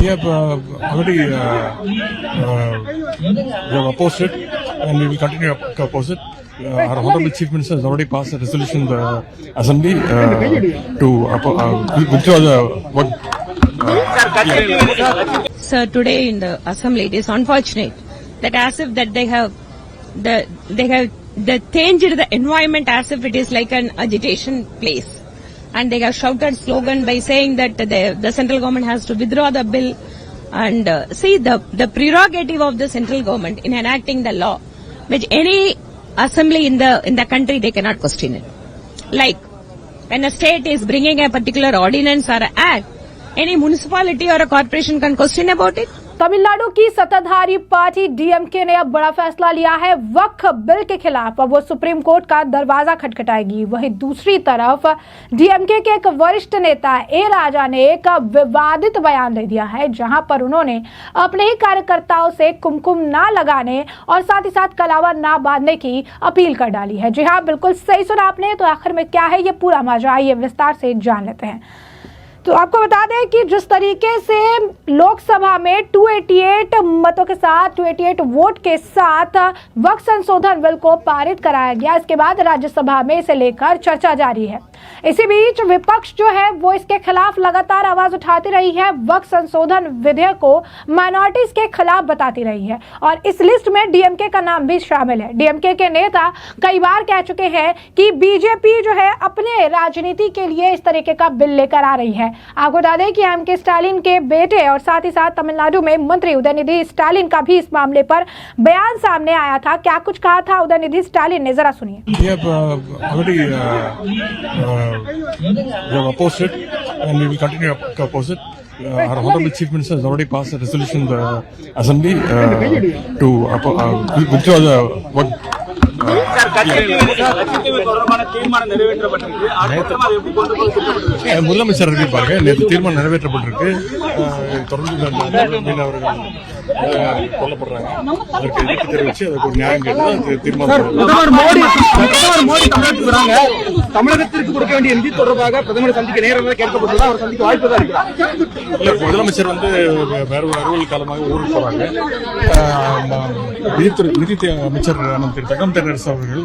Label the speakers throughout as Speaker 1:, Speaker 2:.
Speaker 1: We have already we have opposed it, and we will continue to oppose it. Our Honorable Chief Minister has already passed a resolution in the Assembly to withdraw the what.
Speaker 2: Sir, today in the Assembly, it is unfortunate that as if that they have changed the environment as if it is like an agitation place. And they have shouted slogan by saying that the central government has to withdraw the bill and see the prerogative of the central government in enacting the law, which any assembly in the country they cannot question it. Like when a state is bringing a particular ordinance or an act, any municipality or a corporation can question about it.
Speaker 3: Tamil Nadu की सत्ताधारी party DMK ने अब बड़ा फैसला लिया है। वक्फ bill के खिलाफ अब वो सुप्रीम कोर्ट का दरवाजा खटखटाएगी। वहीं दूसरी तरफ डीएमके के एक वरिष्ठ नेता ए राजा ने एक विवादित बयान दे दिया है, जहां पर उन्होंने अपने ही कार्यकर्ताओं से कुमकुम ना लगाने और साथ ही साथ कलावा ना बांधने की अपील कर डाली है। जी हाँ, बिल्कुल सही सुना आपने। तो आखिर में क्या है ये पूरा माजरा, आइए विस्तार से जान लेते हैं। तो आपको बता दें कि जिस तरीके से लोकसभा में 288 मतों के साथ 288 वोट के साथ वक्फ संशोधन बिल को पारित कराया गया, इसके बाद राज्यसभा में इसे लेकर चर्चा जारी है। इसी बीच विपक्ष जो है वो इसके खिलाफ लगातार आवाज उठाती रही है। वक्फ संशोधन विधेयक को माइनॉरिटीज के खिलाफ बताती रही है और इस लिस्ट में डीएमके का नाम भी शामिल है। डीएमके के नेता कई बार कह चुके हैं कि बीजेपी जो है अपने राजनीति के लिए इस तरीके का बिल लेकर आ रही है। आपको बता दें कि एम के स्टालिन के बेटे और साथ ही साथ तमिलनाडु में मंत्री उदयनिधि स्टालिन का भी इस मामले पर बयान सामने आया था। क्या कुछ कहा था उदयनिधि स्टालिन ने, जरा सुनिए।
Speaker 1: We have opposed it, and we will continue to oppose it. Our Honorable Chief Minister has already passed a resolution in the Assembly to withdraw the what. முதலமைச்சர் அறிவிப்பாங்க. நேற்று தீர்மானம் நிறைவேற்றப்பட்டிருக்கு. தொடர்ந்து மீனவர்கள் கொல்லப்படுறாங்க. அதற்கு எதிர்ப்பு தெரிவிச்சு அதுக்கு ஒரு நியாயம் கேட்டு தீர்மானம்.
Speaker 4: பிரதமர் மோடி தமிழகத்துக்கு வராங்க. தமிழகத்திற்கு கொடுக்க வேண்டிய நிதி தொடர்பாக பிரதமர் சந்திக்க நேரம் கேட்கப்பட்டது. அவர் சந்திக்க வாய்ப்பு தான் இருக்கு.
Speaker 1: முதலமைச்சர் வேற ஒரு அறுவல் காலமாக ஊருக்கு போறாங்க. நிதி அமைச்சர் திரு தங்கம் தென்னரசு அவர்கள்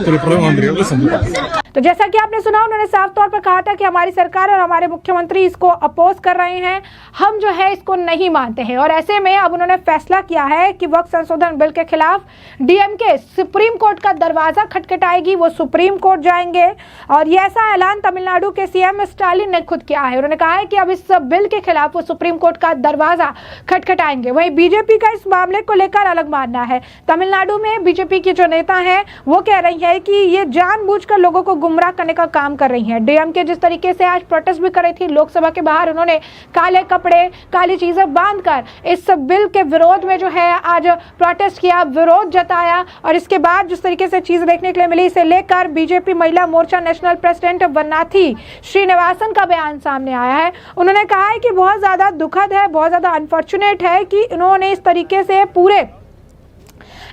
Speaker 1: திரு பிரதமர் அவர்கள் சந்திப்பாங்க।
Speaker 3: तो जैसा कि आपने सुना, उन्होंने साफ तौर पर कहा था कि हमारी सरकार और हमारे मुख्यमंत्री इसको अपोज कर रहे हैं, हम जो है इसको नहीं मानते हैं। और ऐसे में अब उन्होंने फैसला किया है कि वक्फ संशोधन बिल के खिलाफ डीएमके सुप्रीम कोर्ट का दरवाजा खटखटाएगी, वो सुप्रीम कोर्ट जाएंगे। और ये ऐसा ऐलान तमिलनाडु के सीएम स्टालिन ने खुद किया है। उन्होंने कहा है कि अब इस बिल के खिलाफ वो सुप्रीम कोर्ट का दरवाजा खटखटाएंगे। वहीं बीजेपी का इस मामले को लेकर अलग मानना है। तमिलनाडु में बीजेपी की जो नेता है वो कह रही है कि ये जानबूझकर लोगों को गुमराह करने का काम कर रही है। डीएमके जिस तरीके से आज प्रोटेस्ट भी कर रही थी लोकसभा के बाहर, उन्होंने काले कपड़े काली चीजें बांधकर इस बिल के विरोध में जो है आज प्रोटेस्ट किया, विरोध जताया। और इसके बाद जिस तरीके से चीज देखने के लिए मिली, इसे लेकर बीजेपी महिला मोर्चा नेशनल प्रेसिडेंट वन्नाथी श्रीनिवासन का बयान सामने आया है। उन्होंने कहा है कि बहुत ज्यादा दुखद है, बहुत ज्यादा अनफॉर्चुनेट है कि इन्होंने इस तरीके से पूरे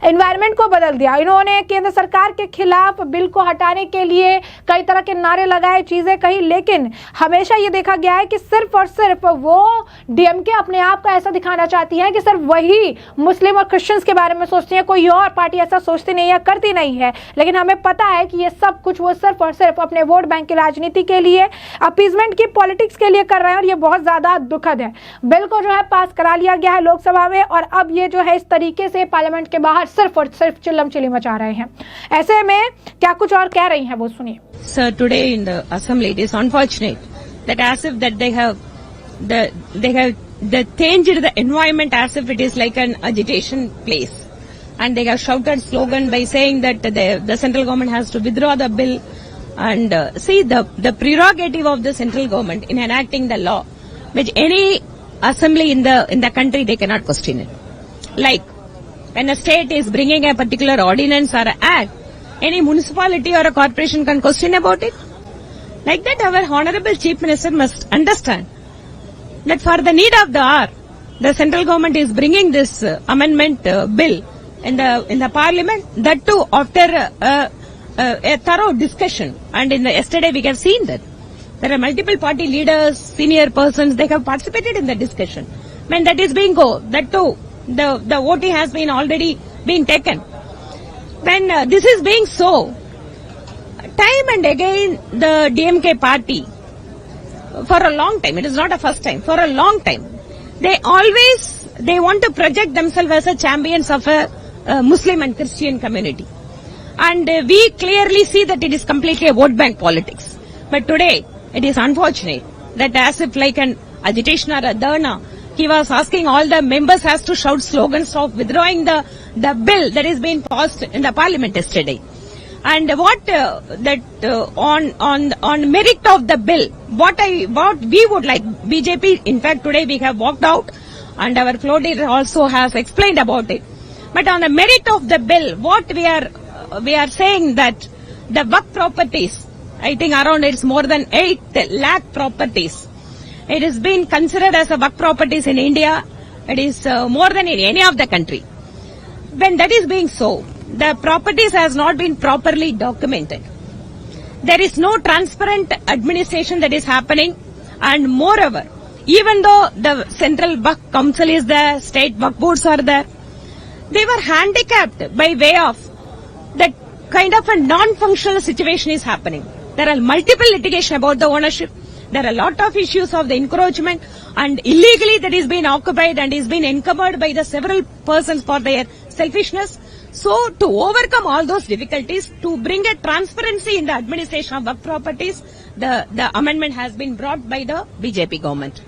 Speaker 3: एनवायरनमेंट को बदल दिया। इन्होंने केंद्र सरकार के खिलाफ बिल को हटाने के लिए कई तरह के नारे लगाए, चीजें कही, लेकिन हमेशा ये देखा गया है कि सिर्फ और सिर्फ वो डीएमके अपने आप का ऐसा दिखाना चाहती है कि सिर्फ वही मुस्लिम और क्रिश्चियंस के बारे में सोचती है, कोई और पार्टी ऐसा सोचती नहीं है, करती नहीं है। लेकिन हमें पता है कि ये सब कुछ वो सिर्फ और सिर्फ अपने वोट बैंक की राजनीति के लिए, अपीजमेंट की पॉलिटिक्स के लिए कर रहे हैं। और ये बहुत ज्यादा दुखद है। बिल को जो है पास करा लिया गया है लोकसभा में और अब ये जो है इस तरीके से पार्लियामेंट के बाहर सिर्फ और सिर्फ चिल्लम चिल्ली मचा रहे हैं। ऐसे में क्या कुछ और कह रही हैं वो सुनिए।
Speaker 2: Sir, today in the assembly, it is unfortunate that as if that they have changed the environment as if it is like an agitation place, and they have shouted slogan by saying that the central government has to withdraw the bill and see the prerogative of the central government in enacting the law, which any assembly in the country they cannot question it. Like when a state is bringing a particular ordinance or an act, any municipality or a corporation can question about it. Like that, our Honorable Chief Minister must understand that for the need of the hour, the central government is bringing this amendment bill in the parliament, that too after a thorough discussion. And yesterday we have seen that There are multiple party leaders, senior persons, they have participated in the discussion. When that is being that too, the voting has been already been taken. When this is being so, time and again the DMK party, for a long time, it is not a first time, for a long time, they want to project themselves as a champions of a Muslim and Christian community. And we clearly see that it is completely a vote bank politics. But today, it is unfortunate that as if like an agitation or a dharna, he was asking all the members has to shout slogans of withdrawing the bill that is being passed in the parliament yesterday. And what on merit of the bill, what we would like, BJP, in fact today we have walked out and our floor leader also has explained about it. But on the merit of the bill, what we are saying that the Waqf properties, I think around it's more than 8 lakh properties. It is being considered as a Waqf properties in India. It is more than in any of the country. When that is being so, the properties has not been properly documented. There is no transparent administration that is happening, and moreover, even though the Central Waqf Council is there, state Waqf boards are there, they were handicapped by way of that kind of a non-functional situation is happening. There are multiple litigation about the ownership. There are a lot of issues of the encroachment and illegally that is being occupied and is being encumbered by the several persons for their selfishness. So to overcome all those difficulties, to bring a transparency in the administration of Waqf properties, the amendment has been brought by the BJP government.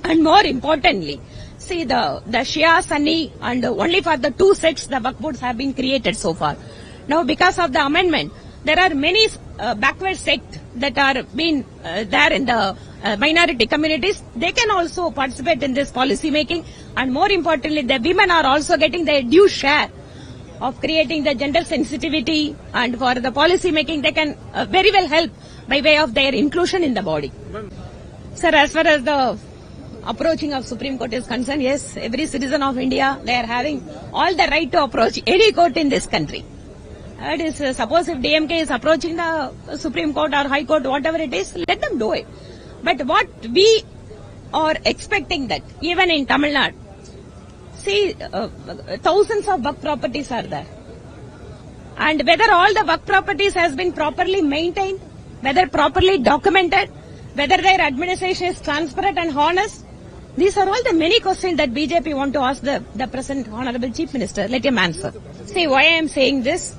Speaker 2: And more importantly, see the Shia, Sunni and only for the 2 sects the Waqf boards have been created so far. Now because of the amendment, there are many backward sects that are being there in the minority communities. They can also participate in this policy making, and more importantly, the women are also getting their due share of creating the gender sensitivity, and for the policy making, they can very well help by way of their inclusion in the body. Sir, as far as the approaching of Supreme Court is concerned, yes, every citizen of India, they are having all the right to approach any court in this country. It is, suppose if DMK is approaching the Supreme Court or High Court, whatever it is, let them do it. But what we are expecting that, even in Tamil Nadu, see, thousands of Waqf properties are there. And whether all the Waqf properties has been properly maintained, whether properly documented, whether their administration is transparent and honest, these are all the many questions that BJP want to ask the present Honorable Chief Minister. Let him answer. See, why I am saying this?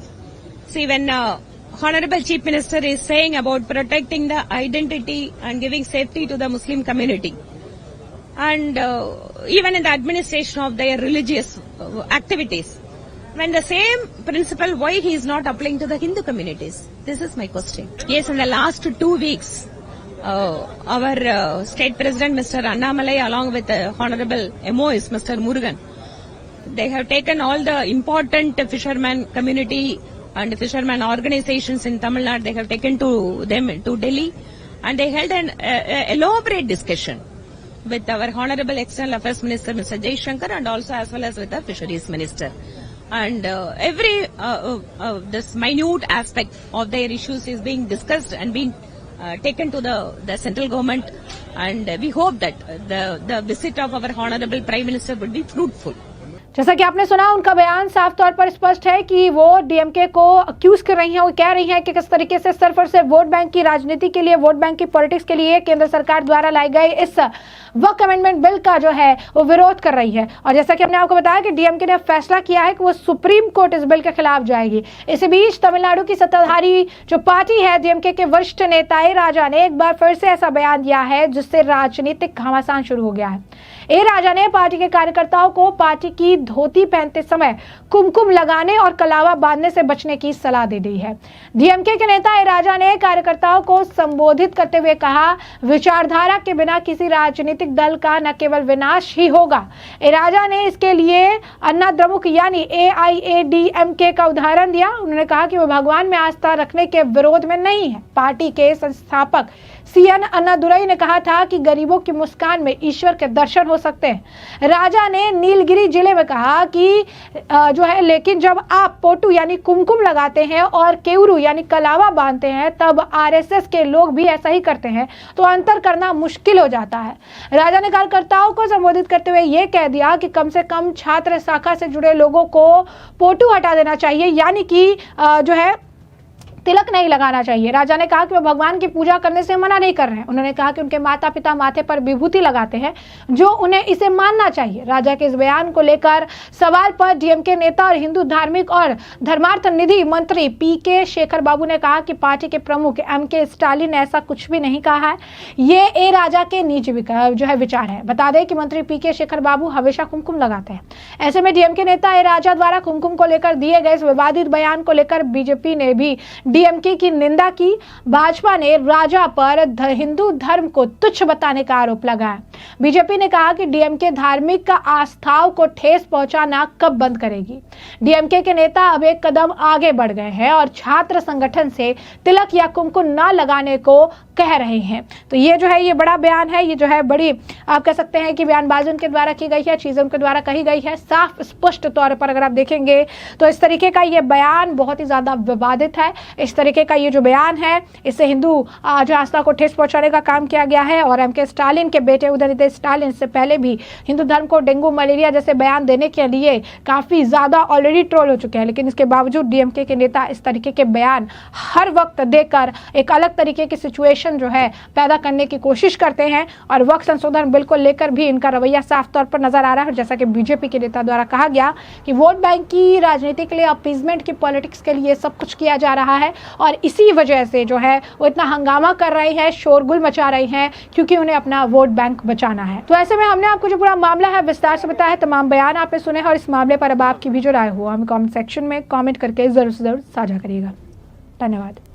Speaker 2: See, when Honorable Chief Minister is saying about protecting the identity and giving safety to the Muslim community, and even in the administration of their religious activities, when the same principle, why he is not applying to the Hindu communities? This is my question. Yes, in the last 2 weeks, our State President, Mr. Annamalai, along with the Honorable MOS, Mr. Murugan, they have taken all the important fishermen community and fishermen organizations in Tamil Nadu, they have taken to them to Delhi, and they held an elaborate discussion with our Honorable External Affairs Minister, Mr. Jaishankar, and also as well as with the Fisheries Minister. And every this minute aspect of their issues is being discussed and being taken to the central government, and we hope that the visit of our Honorable Prime Minister would be fruitful.
Speaker 3: जैसा कि आपने सुना, उनका बयान साफ तौर पर स्पष्ट है कि वो डीएमके को अक्यूज कर रही हैं। वो कह रही हैं कि किस तरीके से सिर्फ और सिर्फ वोट बैंक की राजनीति के लिए, वोट बैंक की पॉलिटिक्स के लिए केंद्र सरकार द्वारा लाई गए इस वक्फ अमेंडमेंट बिल का जो है वो विरोध कर रही है। और जैसा कि हमने आपको बताया कि डीएमके ने फैसला किया है कि वो सुप्रीम कोर्ट इस बिल के खिलाफ जाएगी। इसी बीच तमिलनाडु की सत्ताधारी जो पार्टी है डीएमके के वरिष्ठ नेता ए राजा ने एक बार फिर से ऐसा बयान दिया है जिससे राजनीतिक घमासान शुरू हो गया है। ए राजा ने पार्टी के कार्यकर्ताओं को पार्टी की धोती पहनते समय कुमकुम लगाने और कलावा बांधने से बचने की सलाह दे दी है। डीएमके के नेता ए राजा ने कार्यकर्ताओं को संबोधित करते हुए कहा, विचारधारा के बिना किसी राजनीतिक दल का न केवल विनाश ही होगा। ए राजा ने इसके लिए अन्ना द्रमुक यानी AIADMK का उदाहरण दिया। उन्होंने कहा कि वो भगवान में आस्था रखने के विरोध में नहीं है। पार्टी के संस्थापक सीएन अन्नादुरई ने कहा था कि गरीबों की मुस्कान में ईश्वर के दर्शन हो सकते हैं। राजा ने नीलगिरी जिले में कहा कि जो है लेकिन जब आप पोटू यानी कुमकुम लगाते हैं और केवरू यानी कलावा बांधते हैं तब आरएसएस के लोग भी ऐसा ही करते हैं तो अंतर करना मुश्किल हो जाता है। राजा ने कार्यकर्ताओं को संबोधित करते हुए यह कह दिया कि कम से कम छात्र शाखा से जुड़े लोगों को पोटू हटा देना चाहिए, यानी कि जो है तिलक नहीं लगाना चाहिए। राजा ने कहा कि वो भगवान की पूजा करने से मना नहीं कर रहे हैं। उन्होंने कहा कि उनके माता पिता माथे पर विभूति लगाते हैं जो उन्हें इसे मानना चाहिए। राजा के इस बयान को लेकर सवाल पर डीएमके नेता और हिंदू धार्मिक और धर्मार्थ निधि मंत्री पीके शेखर बाबू ने कहा कि पार्टी के प्रमुख एमके स्टालिन ने ऐसा कुछ भी नहीं कहा है, ये ए राजा के निजी जो है विचार है। बता दें कि मंत्री पीके शेखर बाबू हमेशा कुमकुम लगाते हैं। ऐसे में डीएमके नेता ए राजा द्वारा कुमकुम को लेकर दिए गए इस विवादित बयान को लेकर बीजेपी ने भी डीएमके की निंदा की। भाजपा ने राजा पर हिंदू धर्म को तुच्छ बताने का आरोप लगाया। बीजेपी ने कहा कि डीएमके धार्मिक आस्थाओं को ठेस पहुंचाना कब बंद करेगी। डीएमके के नेता अब एक कदम आगे बढ़ गए हैं और छात्र संगठन से तिलक या कुमकुम न लगाने को कह रहे हैं। तो ये जो है ये बड़ा बयान है, ये जो है बड़ी आप कह सकते हैं कि बयानबाजी उनके द्वारा की गई है, चीजें उनके द्वारा कही गई है। साफ स्पष्ट तौर पर अगर आप देखेंगे तो इस तरीके का ये बयान बहुत ही ज्यादा विवादित है। इस तरीके का ये जो बयान है इससे हिंदू जो आस्था को ठेस पहुंचाने का काम किया गया है। और एमके स्टालिन के बेटे उदयनिधि स्टालिन से पहले भी हिंदू धर्म को डेंगू मलेरिया जैसे बयान देने के लिए काफी ज्यादा ऑलरेडी ट्रोल हो चुके हैं, लेकिन इसके बावजूद डीएमके के नेता इस तरीके के बयान हर वक्त देकर एक अलग तरीके की सिचुएशन जो है पैदा करने की कोशिश करते हैं। और वक्त संशोधन बिल को लेकर भी इनका रवैया साफ तौर पर नजर आ रहा है। जैसा कि बीजेपी के नेता द्वारा कहा गया कि वोट बैंक की राजनीति के लिए, अपीजमेंट की पॉलिटिक्स के लिए सब कुछ किया जा रहा है और इसी वजह से जो है वो इतना हंगामा कर रहे हैं, शोरगुल मचा रहे हैं, क्योंकि उन्हें अपना वोट बैंक बचाना है। तो ऐसे में हमने आपको जो पूरा मामला है विस्तार से बताया, तमाम बयान आपने सुने हैं और इस मामले पर अब आपकी भी जो राय हो हमें कमेंट सेक्शन में कमेंट करके जरूर से जरूर साझा करिएगा। धन्यवाद।